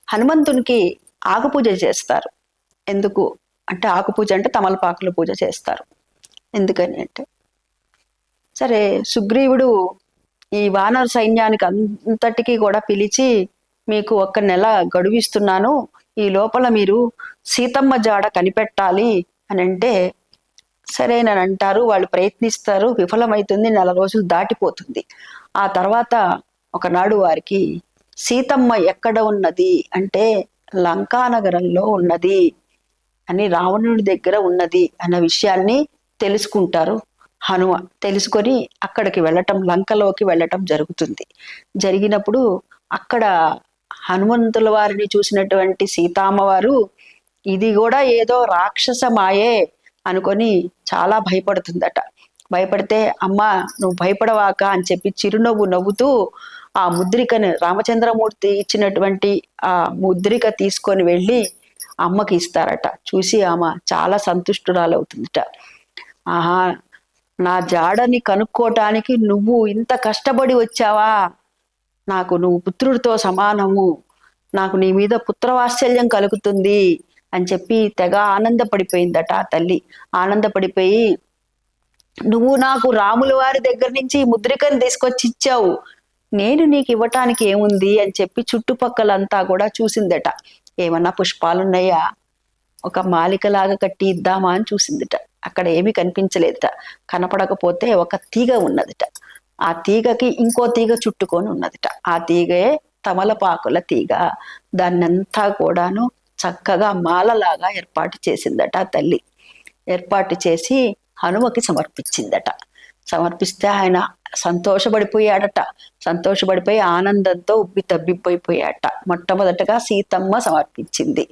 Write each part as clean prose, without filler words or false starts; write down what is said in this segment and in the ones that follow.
హనుమంతునికి ఆకు పూజ చేస్తారు. ఎందుకు అంటే ఆకు పూజ అంటే తమలపాకుల పూజ చేస్తారు. ఎందుకని అంటే సరే సుగ్రీవుడు ఈ వానర సైన్యానికి అంతటికీ కూడా పిలిచి మీకు 1 నెల గడువిస్తున్నాను, ఈ లోపల మీరు సీతమ్మ జాడ కనిపెట్టాలి అని అంటే సరేనని అంటారు. వాళ్ళు ప్రయత్నిస్తారు, విఫలమైతుంది. 4 రోజులు దాటిపోతుంది. ఆ తర్వాత ఒకనాడు వారికి సీతమ్మ ఎక్కడ ఉన్నది అంటే లంకానగరంలో ఉన్నది అని, రావణుడి దగ్గర ఉన్నది అన్న విషయాన్ని తెలుసుకుంటారు హనుమ. తెలుసుకొని అక్కడికి వెళ్ళటం, లంకలోకి వెళ్ళటం జరుగుతుంది. జరిగినప్పుడు అక్కడ హనుమంతుల వారిని చూసినటువంటి సీతామ్మవారు ఇది కూడా ఏదో రాక్షస మాయే అనుకొని చాలా భయపడుతుందట. భయపడితే అమ్మ నువ్వు భయపడవాక అని చెప్పి చిరునవ్వు నవ్వుతూ ఆ ముద్రికను, రామచంద్రమూర్తి ఇచ్చినటువంటి ఆ ముద్రిక తీసుకొని వెళ్ళి అమ్మకి ఇస్తారట. చూసి ఆమె చాలా సంతుష్టురాలవుతుందట. ఆహా, నా జాడని కనుక్కోటానికి నువ్వు ఇంత కష్టపడి వచ్చావా, నాకు నువ్వు పుత్రుడితో సమానము, నాకు నీ మీద పుత్రవాత్సల్యం కలుగుతుంది అని చెప్పి తెగ ఆనందపడిపోయిందట ఆ తల్లి. ఆనందపడిపోయి నువ్వు నాకు రాముల వారి దగ్గర నుంచి ముద్రికను తీసుకొచ్చి ఇచ్చావు, నేను నీకు ఇవ్వటానికి ఏముంది అని చెప్పి చుట్టుపక్కలంతా కూడా చూసిందట. ఏమన్నా పుష్పాలున్నాయా, ఒక మాలికలాగా కట్టి ఇద్దామా అని చూసిందిట. అక్కడ ఏమీ కనిపించలేదట. కనపడకపోతే ఒక తీగ ఉన్నదిట. ఆ తీగకి ఇంకో తీగ చుట్టుకొని ఉన్నదిట. ఆ తీగే తమలపాకుల తీగ. దాన్నంతా కూడాను చక్కగా మాలలాగా ఏర్పాటు చేసిందట ఆ తల్లి. ఏర్పాటు చేసి హనుమకి సమర్పించిందట. సమర్పిస్తే ఆయన సంతోషపడిపోయాడట. సంతోషపడిపోయి ఆనందంతో ఉబ్బి తబ్బిబ్బైపోయాడట. మొట్టమొదటగా సీతమ్మ సమర్పించింది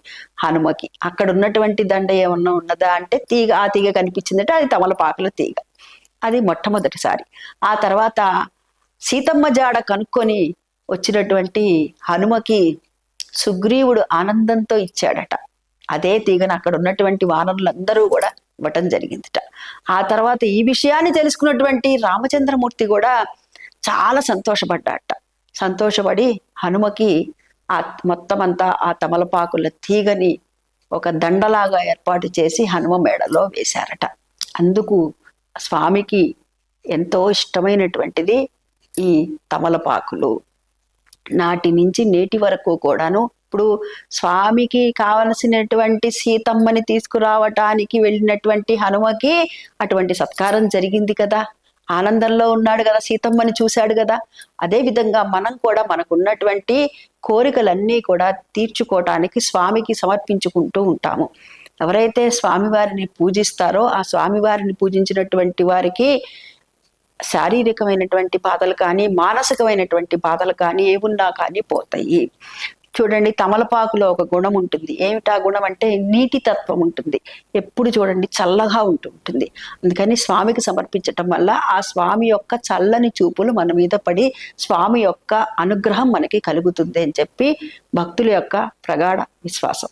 హనుమకి. అక్కడ ఉన్నటువంటి దండ ఏమన్నా ఉన్నదా అంటే తీగ, ఆ తీగ కనిపించిందట. అది తమలపాకుల తీగ. అది మొట్టమొదటిసారి. ఆ తర్వాత సీతమ్మ జాడ కనుక్కొని వచ్చినటువంటి హనుమకి సుగ్రీవుడు ఆనందంతో ఇచ్చాడట. అదే తీగను అక్కడ ఉన్నటువంటి వానరులందరూ కూడా ఇవ్వటం జరిగిందిట. ఆ తర్వాత ఈ విషయాన్ని తెలుసుకున్నటువంటి రామచంద్రమూర్తి కూడా చాలా సంతోషపడ్డాట. సంతోషపడి హనుమకి ఆ మొత్తం అంతా ఆ తమలపాకుల తీగని ఒక దండలాగా ఏర్పాటు చేసి హనుమ మెడలో వేశారట. అందుకు స్వామికి ఎంతో ఇష్టమైనటువంటిది ఈ తమలపాకులు. నాటి నుంచి నేటి వరకు కూడాను ఇప్పుడు స్వామికి కావలసినటువంటి సీతమ్మని తీసుకురావటానికి వెళ్ళినటువంటి హనుమకి అటువంటి సత్కారం జరిగింది కదా, ఆనందంలో ఉన్నాడు కదా, సీతమ్మని చూశాడు కదా. అదే విధంగా మనం కూడా మనకున్నటువంటి కోరికలన్నీ కూడా తీర్చుకోవటానికి స్వామికి సమర్పించుకుంటూ ఉంటాము. ఎవరైతే స్వామివారిని పూజిస్తారో ఆ స్వామివారిని పూజించినటువంటి వారికి శారీరకమైనటువంటి బాధలు కానీ మానసికమైనటువంటి బాధలు కానీ ఏమున్నా కానీ పోతాయి. చూడండి, తమలపాకులో ఒక గుణం ఉంటుంది. ఏమిటా గుణం అంటే నీటి తత్వం ఉంటుంది. ఎప్పుడు చూడండి చల్లగా ఉంటుంది. అందుకని స్వామికి సమర్పించటం వల్ల ఆ స్వామి యొక్క చల్లని చూపులు మన మీద పడి స్వామి యొక్క అనుగ్రహం మనకి కలుగుతుంది అని చెప్పి భక్తుల యొక్క ప్రగాఢ విశ్వాసం.